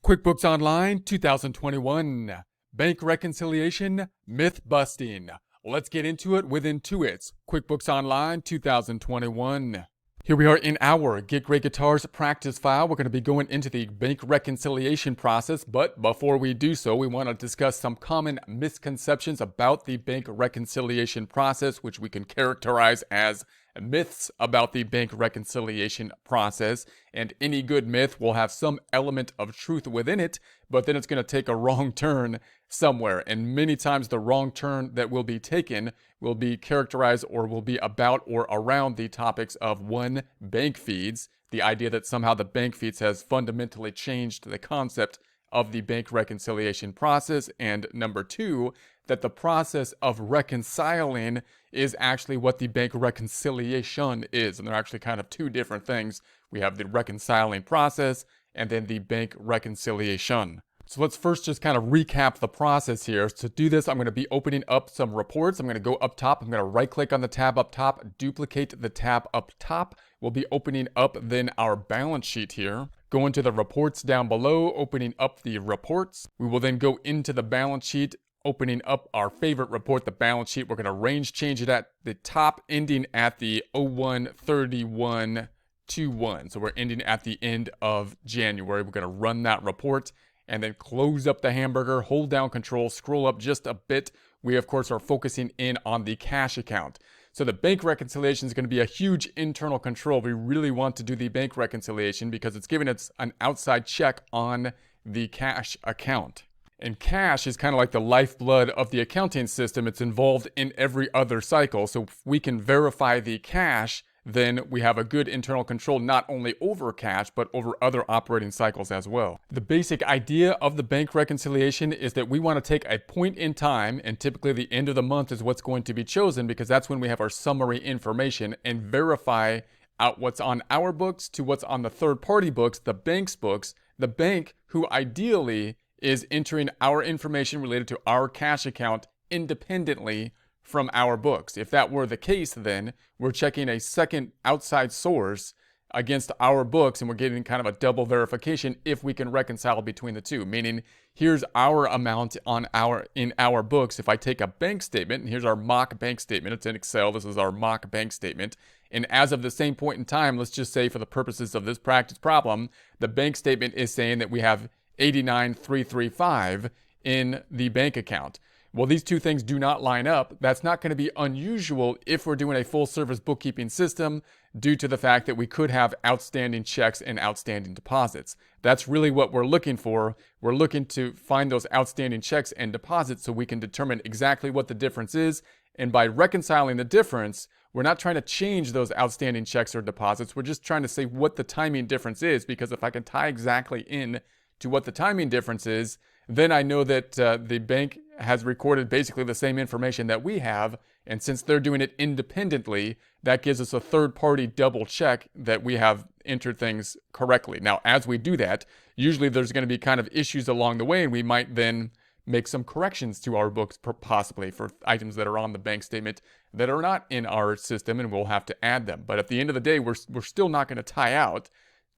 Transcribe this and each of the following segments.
QuickBooks Online 2021. Bank Reconciliation Myth Busting. Let's get into it with Intuit's QuickBooks Online 2021. Here we are in our Get Great Guitars practice file. We're going to be going into the bank reconciliation process, but before we do so, we want to discuss some common misconceptions about the bank reconciliation process, which we can characterize as myths about the bank reconciliation process. And any good myth will have some element of truth within it, but then it's going to take a wrong turn somewhere. And many times the wrong turn that will be taken will be characterized or will be about or around the topics of one, bank feeds, the idea that somehow the bank feeds has fundamentally changed the concept of the bank reconciliation process, and number two, that the process of reconciling is actually what the bank reconciliation is. And they're actually kind of two different things. We have the reconciling process and then the bank reconciliation. So let's first just kind of recap the process here. To do this, I'm going to be opening up some reports. I'm going to go up top. I'm going to right click on the tab up top, duplicate the tab up top. We'll be opening up then our balance sheet here. Go into the reports down below, opening up the reports. We will then go into the balance sheet, opening up our favorite report, the balance sheet. We're going to range change it at the top, ending at the 01/31/21. So we're ending at the end of January. We're going to run that report and then close up the hamburger, hold down control, scroll up just a bit. We, of course, are focusing in on the cash account. So the bank reconciliation is going to be a huge internal control. We really want to do the bank reconciliation because it's giving us an outside check on the cash account. And cash is kind of like the lifeblood of the accounting system. It's involved in every other cycle. So if we can verify the cash, then we have a good internal control not only over cash, but over other operating cycles as well. The basic idea of the bank reconciliation is that we want to take a point in time, and typically the end of the month is what's going to be chosen because that's when we have our summary information, and verify out what's on our books to what's on the third-party books, the bank's books, the bank who ideally is entering our information related to our cash account independently from our books. If that were the case, then we're checking a second outside source against our books, and we're getting kind of a double verification if we can reconcile between the two. Meaning, here's our amount in our books. If I take a bank statement, and here's our mock bank statement. It's in Excel. This is our mock bank statement. And as of the same point in time, let's just say for the purposes of this practice problem, the bank statement is saying that we have $89,335 in the bank account. Well, these two things do not line up. That's not going to be unusual if we're doing a full service bookkeeping system due to the fact that we could have outstanding checks and outstanding deposits. That's really what we're looking for. We're looking to find those outstanding checks and deposits so we can determine exactly what the difference is. And by reconciling the difference, we're not trying to change those outstanding checks or deposits. We're just trying to say what the timing difference is, because if I can tie exactly in to what the timing difference is, then I know that the bank has recorded basically the same information that we have. And since they're doing it independently, that gives us a third-party double check that we have entered things correctly. Now, as we do that, usually there's going to be kind of issues along the way, and we might then make some corrections to our books possibly for items that are on the bank statement that are not in our system, and we'll have to add them. But at the end of the day, we're still not going to tie out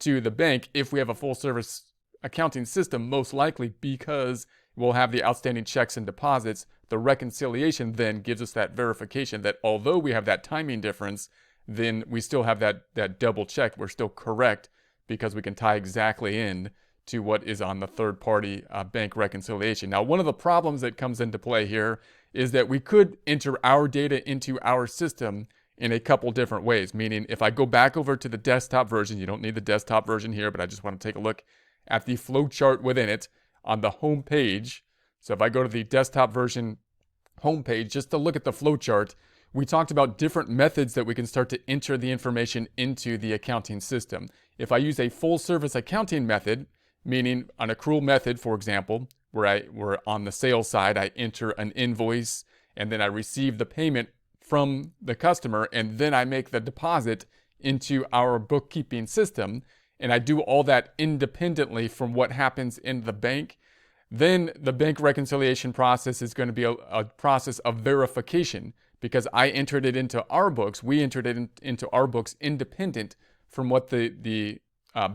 to the bank if we have a full-service accounting system, most likely because we'll have the outstanding checks and deposits. The reconciliation then gives us that verification that although we have that timing difference, then we still have that double check. We're still correct because we can tie exactly in to what is on the third-party bank reconciliation. Now, one of the problems that comes into play here is that we could enter our data into our system in a couple different ways. Meaning, if I go back over to the desktop version, you don't need the desktop version here, but I just want to take a look at the flow chart within it on the home page. So if I go to the desktop version homepage, just to look at the flow chart, we talked about different methods that we can start to enter the information into the accounting system. If I use a full service accounting method, meaning an accrual method, for example, where on the sales side, I enter an invoice and then I receive the payment from the customer, and then I make the deposit into our bookkeeping system, and I do all that independently from what happens in the bank, then the bank reconciliation process is going to be a process of verification because I entered it into our books. We entered it into our books independent from what the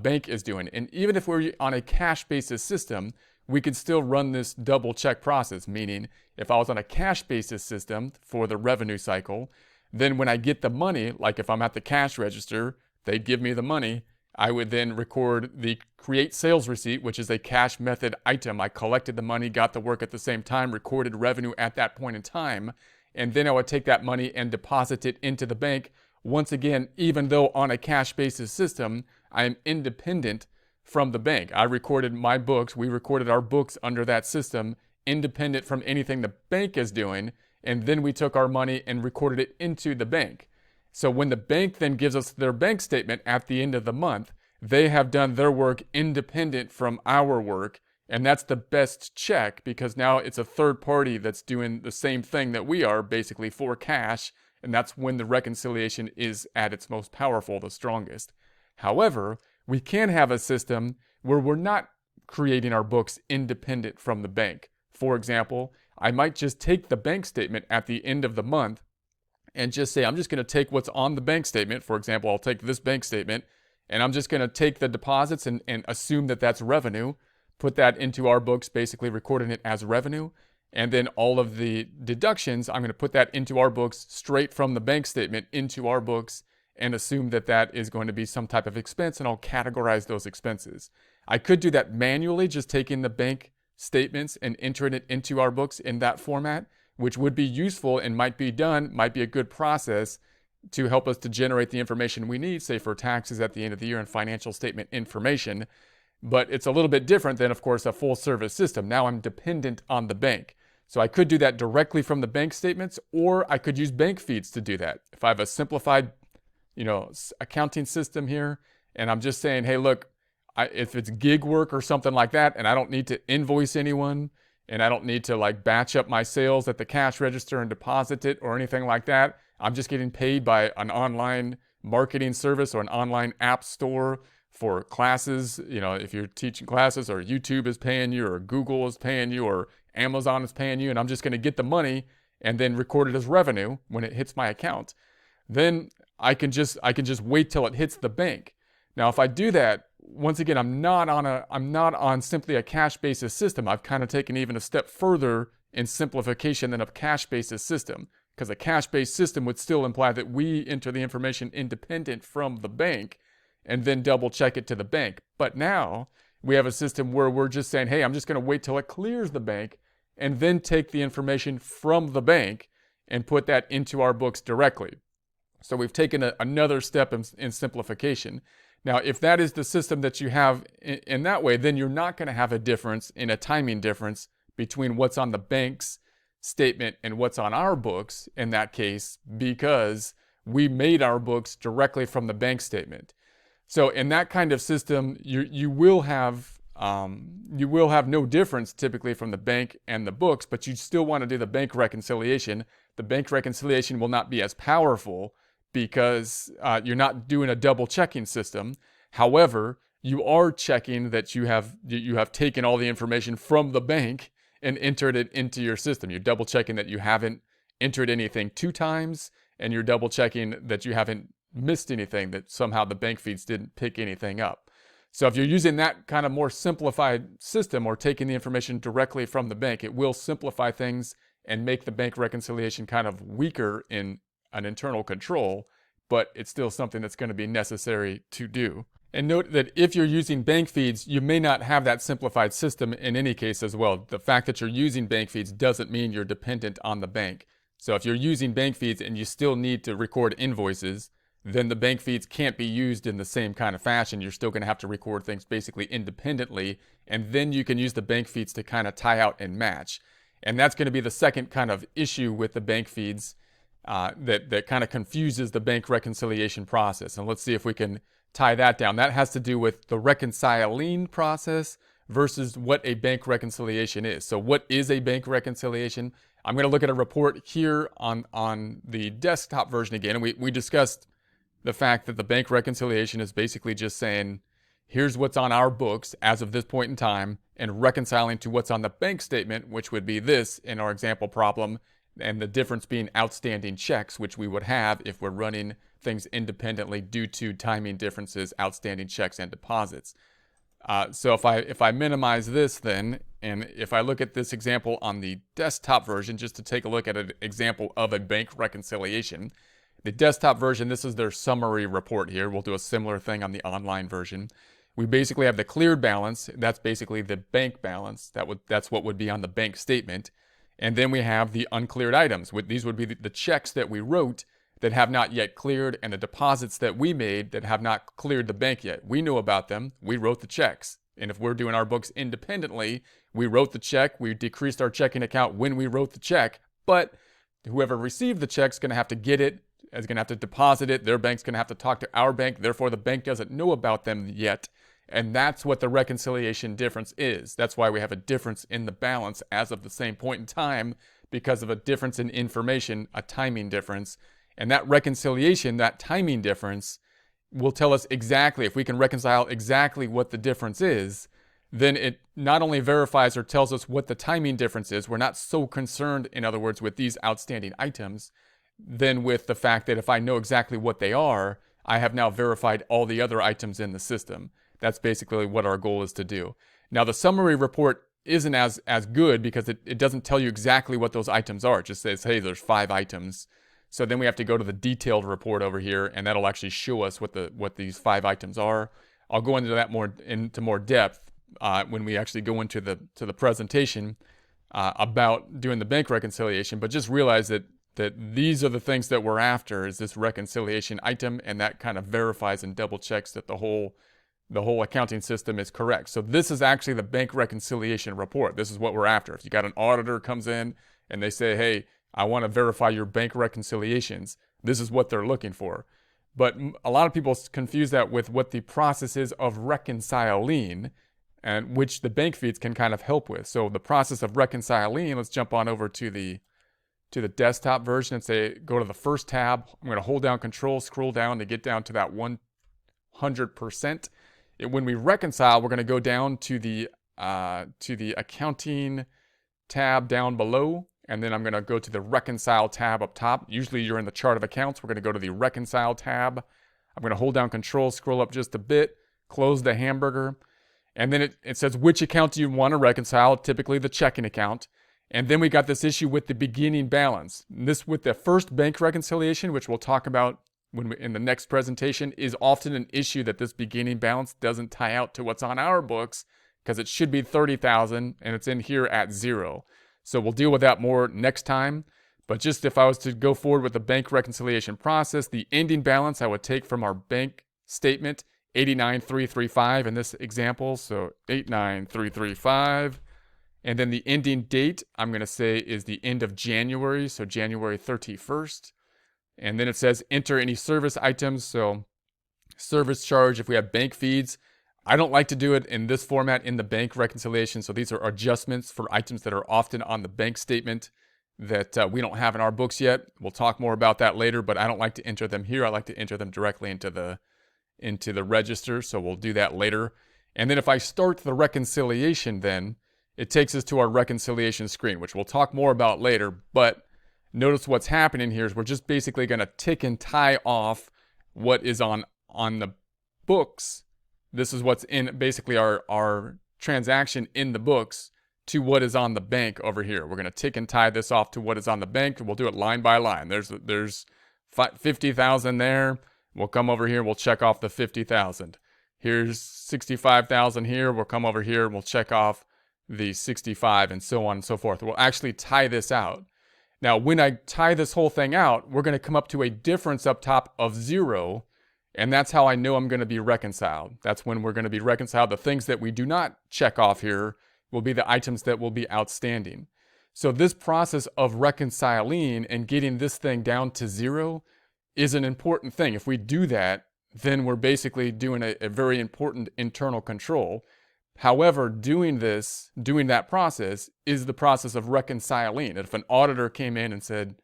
bank is doing. And even if we're on a cash basis system, we could still run this double check process, meaning if I was on a cash basis system for the revenue cycle, then when I get the money, like if I'm at the cash register, they'd give me the money. I would then record the create sales receipt, which is a cash method item. I collected the money, got the work at the same time, recorded revenue at that point in time, and then I would take that money and deposit it into the bank. Once again, even though on a cash basis system, I am independent from the bank. I recorded my books, we recorded our books under that system, independent from anything the bank is doing, and then we took our money and recorded it into the bank. So when the bank then gives us their bank statement at the end of the month, they have done their work independent from our work. And that's the best check because now it's a third party that's doing the same thing that we are basically for cash. And that's when the reconciliation is at its most powerful, the strongest. However, we can have a system where we're not creating our books independent from the bank. For example, I might just take the bank statement at the end of the month and just say, I'm just going to take what's on the bank statement. For example, I'll take this bank statement and I'm just going to take the deposits and assume that that's revenue, put that into our books, basically recording it as revenue. And then all of the deductions, I'm going to put that into our books straight from the bank statement into our books and assume that that is going to be some type of expense, and I'll categorize those expenses. I could do that manually, just taking the bank statements and entering it into our books in that format, which would be useful and might be a good process to help us to generate the information we need, say for taxes at the end of the year and financial statement information. But it's a little bit different than, of course, a full service system. Now I'm dependent on the bank. So I could do that directly from the bank statements, or I could use bank feeds to do that. If I have a simplified, accounting system here, and I'm just saying, hey, look, if it's gig work or something like that, and I don't need to invoice anyone, and I don't need to like batch up my sales at the cash register and deposit it or anything like that. I'm just getting paid by an online marketing service or an online app store for classes. If you're teaching classes, or YouTube is paying you, or Google is paying you, or Amazon is paying you, and I'm just going to get the money and then record it as revenue when it hits my account. Then I can just wait till it hits the bank. Now, if I do that, once again, I'm not on simply a cash basis system. I've kind of taken even a step further in simplification than a cash basis system, because a cash based system would still imply that we enter the information independent from the bank and then double check it to the bank. But now we have a system where we're just saying, hey, I'm just going to wait till it clears the bank and then take the information from the bank and put that into our books directly. So we've taken another step in simplification. Now, if that is the system that you have in that way, then you're not going to have a difference in a timing difference between what's on the bank's statement and what's on our books in that case, because we made our books directly from the bank statement. So in that kind of system, you will have no difference typically from the bank and the books, but you still want to do the bank reconciliation. The bank reconciliation will not be as powerful because you're not doing a double checking system. However, you are checking that you have taken all the information from the bank and entered it into your system. You're double checking that you haven't entered anything 2 times, and you're double checking that you haven't missed anything, that somehow the bank feeds didn't pick anything up. So if you're using that kind of more simplified system, or taking the information directly from the bank, it will simplify things and make the bank reconciliation kind of weaker in an internal control, but it's still something that's going to be necessary to do. And note that if you're using bank feeds, you may not have that simplified system in any case as well. The fact that you're using bank feeds doesn't mean you're dependent on the bank. So if you're using bank feeds and you still need to record invoices, then the bank feeds can't be used in the same kind of fashion. You're still going to have to record things basically independently, and then you can use the bank feeds to kind of tie out and match. And that's going to be the second kind of issue with the bank feeds that kind of confuses the bank reconciliation process. And let's see if we can tie that down. That has to do with the reconciling process versus what a bank reconciliation is. So what is a bank reconciliation? I'm going to look at a report here on the desktop version again. And we discussed the fact that the bank reconciliation is basically just saying, here's what's on our books as of this point in time, and reconciling to what's on the bank statement, which would be this in our example problem, and the difference being outstanding checks, which we would have if we're running things independently due to timing differences, outstanding checks, and deposits. So if I minimize this then, and if I look at this example on the desktop version, just to take a look at an example of a bank reconciliation, the desktop version, this is their summary report here. We'll do a similar thing on the online version. We basically have the cleared balance. That's basically the bank balance. That's what would be on the bank statement. And then we have the uncleared items. These would be the checks that we wrote that have not yet cleared, and the deposits that we made that have not cleared the bank yet. We know about them. We wrote the checks. And if we're doing our books independently, we wrote the check. We decreased our checking account when we wrote the check. But whoever received the check is going to have to get it, is going to have to deposit it. Their bank's going to have to talk to our bank. Therefore, the bank doesn't know about them yet. And that's what the reconciliation difference is. That's why we have a difference in the balance as of the same point in time, because of a difference in information, a timing difference. And that reconciliation, that timing difference, will tell us exactly, if we can reconcile exactly what the difference is, then it not only verifies or tells us what the timing difference is. We're not so concerned, in other words, with these outstanding items, than with the fact that if I know exactly what they are, I have now verified all the other items in the system. That's basically what our goal is to do. Now, the summary report isn't as good because it doesn't tell you exactly what those items are. It just says, hey, there's 5 items. So then we have to go to the detailed report over here, and that'll actually show us what these 5 items are. I'll go into that more depth when we actually go into the presentation about doing the bank reconciliation. But just realize that these are the things that we're after, is this reconciliation item, and that kind of verifies and double checks that the whole accounting system is correct. So this is actually the bank reconciliation report. This is what we're after. If you got an auditor comes in and they say, hey, I want to verify your bank reconciliations, this is what they're looking for. But a lot of people confuse that with what the process is of reconciling, and which the bank feeds can kind of help with. So the process of reconciling, let's jump on over to the desktop version and say, go to the first tab. I'm going to hold down Control, scroll down to get down to that 100%. When we reconcile, we're going to go down to the accounting tab down below, and then I'm going to go to the reconcile tab up top. Usually you're in the chart of accounts. We're going to go to the reconcile tab. I'm going to hold down Control, scroll up just a bit, close the hamburger, and then it says which account do you want to reconcile, typically the checking account. And then we got this issue with the beginning balance. This, with the first bank reconciliation, which we'll talk about in the next presentation, is often an issue that this beginning balance doesn't tie out to what's on our books, because it should be $30,000 and it's in here at 0. So we'll deal with that more next time. But just if I was to go forward with the bank reconciliation process, the ending balance I would take from our bank statement, 89,335 in this example. So 89,335. And then the ending date, I'm going to say, is the end of January. So January 31st. And then it says enter any service items. So service charge, if we have bank feeds, I don't like to do it in this format in the bank reconciliation. So these are adjustments for items that are often on the bank statement that we don't have in our books yet. We'll talk more about that later, but I don't like to enter them here. I like to enter them directly into the register. So we'll do that later. And then if I start the reconciliation, then it takes us to our reconciliation screen, which we'll talk more about later. But notice what's happening here is we're just basically going to tick and tie off what is on the books. This is what's in basically our transaction in the books to what is on the bank over here. We're going to tick and tie this off to what is on the bank. We'll do it line by line. There's 50,000 there. We'll come over here. We'll check off the 50,000. Here's 65,000 here. We'll come over here. We'll check off the 65 and so on and so forth. We'll actually tie this out. Now, when I tie this whole thing out, we're going to come up to a difference up top of 0. And that's how I know I'm going to be reconciled. That's when we're going to be reconciled. The things that we do not check off here will be the items that will be outstanding. So this process of reconciling and getting this thing down to 0 is an important thing. If we do that, then we're basically doing a very important internal control. However, doing that process is the process of reconciling. If an auditor came in and said,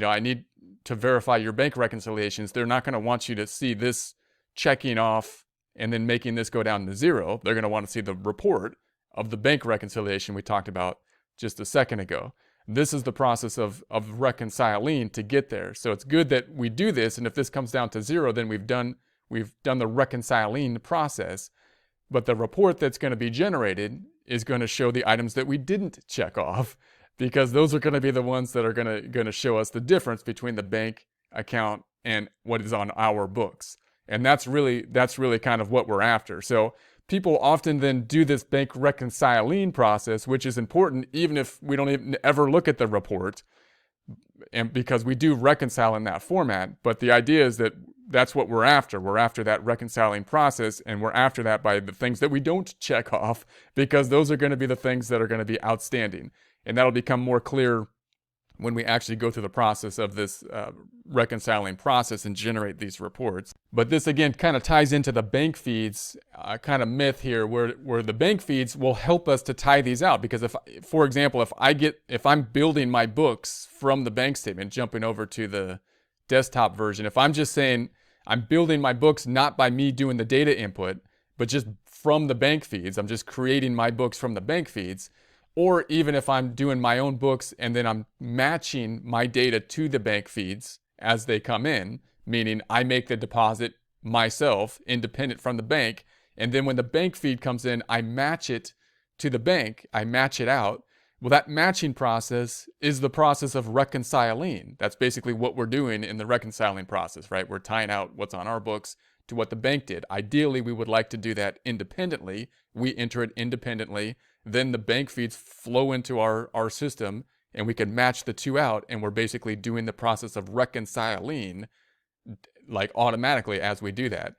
I need to verify your bank reconciliations, they're not going to want you to see this checking off and then making this go down to 0. They're going to want to see the report of the bank reconciliation we talked about just a second ago. This is the process of reconciling to get there. So it's good that we do this, and if this comes down to 0, then we've done the reconciling process. But the report that's going to be generated is going to show the items that we didn't check off, because those are going to be the ones that are going to show us the difference between the bank account and what is on our books. And that's really kind of what we're after. So people often then do this bank reconciling process, which is important even if we don't even ever look at the report, and because we do reconcile in that format. But the idea is that that's what we're after. We're after that reconciling process, and we're after that by the things that we don't check off, because those are going to be the things that are going to be outstanding. And that'll become more clear when we actually go through the process of this reconciling process and generate these reports. But this again kind of ties into the bank feeds kind of myth here, where the bank feeds will help us to tie these out. Because if, for example, if I'm building my books from the bank statement, jumping over to the desktop version, if I'm just saying I'm building my books not by me doing the data input, but just from the bank feeds, I'm just creating my books from the bank feeds. Or even if I'm doing my own books and then I'm matching my data to the bank feeds as they come in, meaning I make the deposit myself, independent from the bank, and then when the bank feed comes in, I match it to the bank, I match it out. Well, that matching process is the process of reconciling. That's basically what we're doing in the reconciling process, right? We're tying out what's on our books to what the bank did. Ideally, we would like to do that independently. We enter it independently. Then the bank feeds flow into our system, and we can match the two out, and we're basically doing the process of reconciling like automatically as we do that.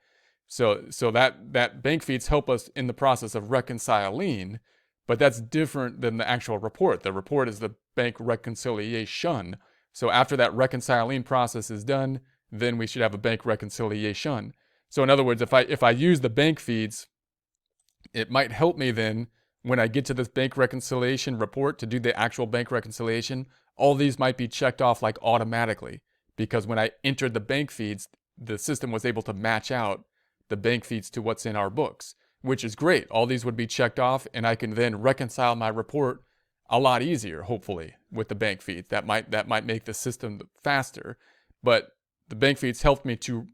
So that bank feeds help us in the process of reconciling, but that's different than the actual report. The report is the bank reconciliation. So after that reconciling process is done, then we should have a bank reconciliation. So in other words, if I use the bank feeds, it might help me then when I get to this bank reconciliation report to do the actual bank reconciliation. All these might be checked off like automatically, because when I entered the bank feeds, the system was able to match out the bank feeds to what's in our books, which is great. All these would be checked off, and I can then reconcile my report a lot easier, hopefully, with the bank feeds. That might make the system faster, but the bank feeds helped me to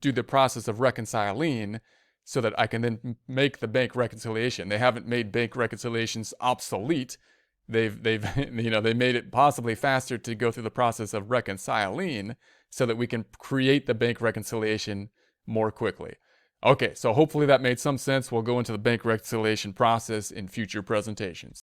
do the process of reconciling so that I can then make the bank reconciliation. They haven't made bank reconciliations obsolete. They've they made it possibly faster to go through the process of reconciling so that we can create the bank reconciliation more quickly. Okay, so hopefully that made some sense. We'll go into the bank reconciliation process in future presentations.